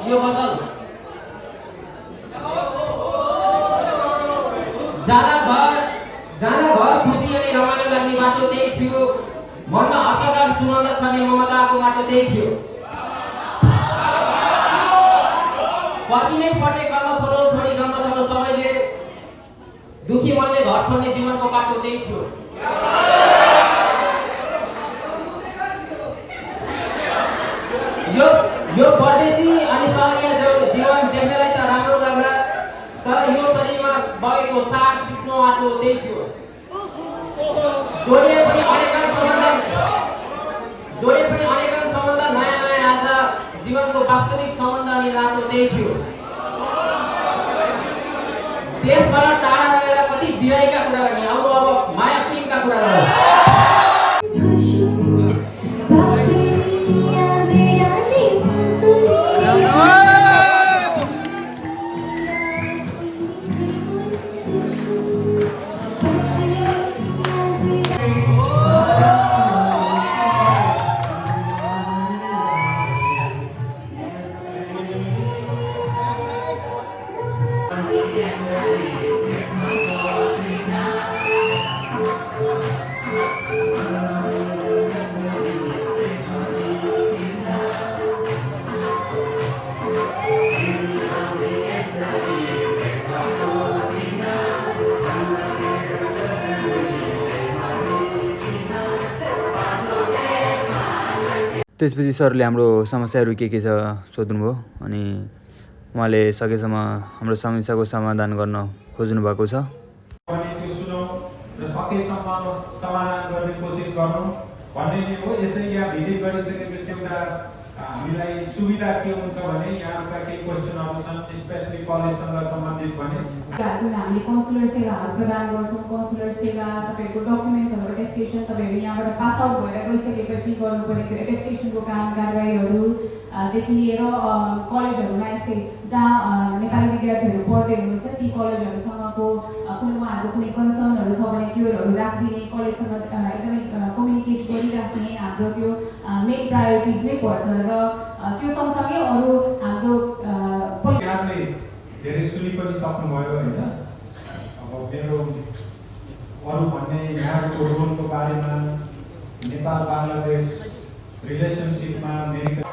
यो गजल जाना घर खुसी अनि रमाइलो लाग्ने बाटो त्यही थियो, मनमा असाधारण सुगन्ध छर्ने ममताको बाटो त्यही थियो। कति नै फटे कर्म थोलो छोडी जन्म थलो सबैले, दुखी मनले घर छोड्ने जीवनको बाटो त्यही थियो। यो परदेशी अनि सहरीय जीवन देख्नलाई त राम्रो लाग्ला, तर यो शरीरमा बगेको साग सिक्नो आटो त्यही थियो। जोडिए पनि अनेकन सम्बन्ध नयाँ नयाँ आज जीवनको वास्तविक सम्बन्ध अनि नातो त्यही थियो। देशबाट टाढा रहेर कति विवाहका कुरा गर्ने, आउनु अब माया प्रेमका कुरा गरौँ। त्यसपछि सरले हाम्रो समस्याहरू के छ सोध्नुभयो अनि उहाँले सकेसम्म हाम्रो समस्याको समाधान गर्न खोज्नु भएको छ। अनि त्यो सुनौँ र सकेसम्म समाधान गर्ने कोसिस गरौँ भन्ने नै हो। यसरी यहाँ भिजिट गरिसकेपछि एउटा हामीलाई सुविधा के हुन्छ भने यहाँका केही क्वेसनहरू छन् स्पेसली कलेजसँग सम्बन्धित भने जुन हामीले काउन्सिलर सेवाहरू प्रदान गर्छौँ, काउन्सिलर सेवा तपाईँको डकुमेन्ट्सहरू एटेस्टेसन तपाईँहरू यहाँबाट पास आउट भएर गइसकेपछि गर्नुपर्ने त्यो एटेस्टेसनको काम कारबाहीहरू देखि लिएर कलेजहरूमा यस्तै जहाँ नेपाली विद्यार्थीहरू पढ्दै हुनुहुन्छ ती कलेजहरूसँगको कुनै उहाँहरूको कुनै कन्सर्नहरू छ भने त्योहरू राखिदिने, कलेजसँग एकदमै कम्युनिकेट गरिराख्ने हाम्रो त्यो मेन प्रायोरिटिजमै पर्छ। र त्यो सँगसँगै अरू हाम्रो यहाँले धेरै सुनि पनि सक्नुभयो होइन। अब मेरो अरू भन्ने यहाँको रोलको बारेमा नेपाल बाङ्लादेश रिलेसनसिपमा मेडिकल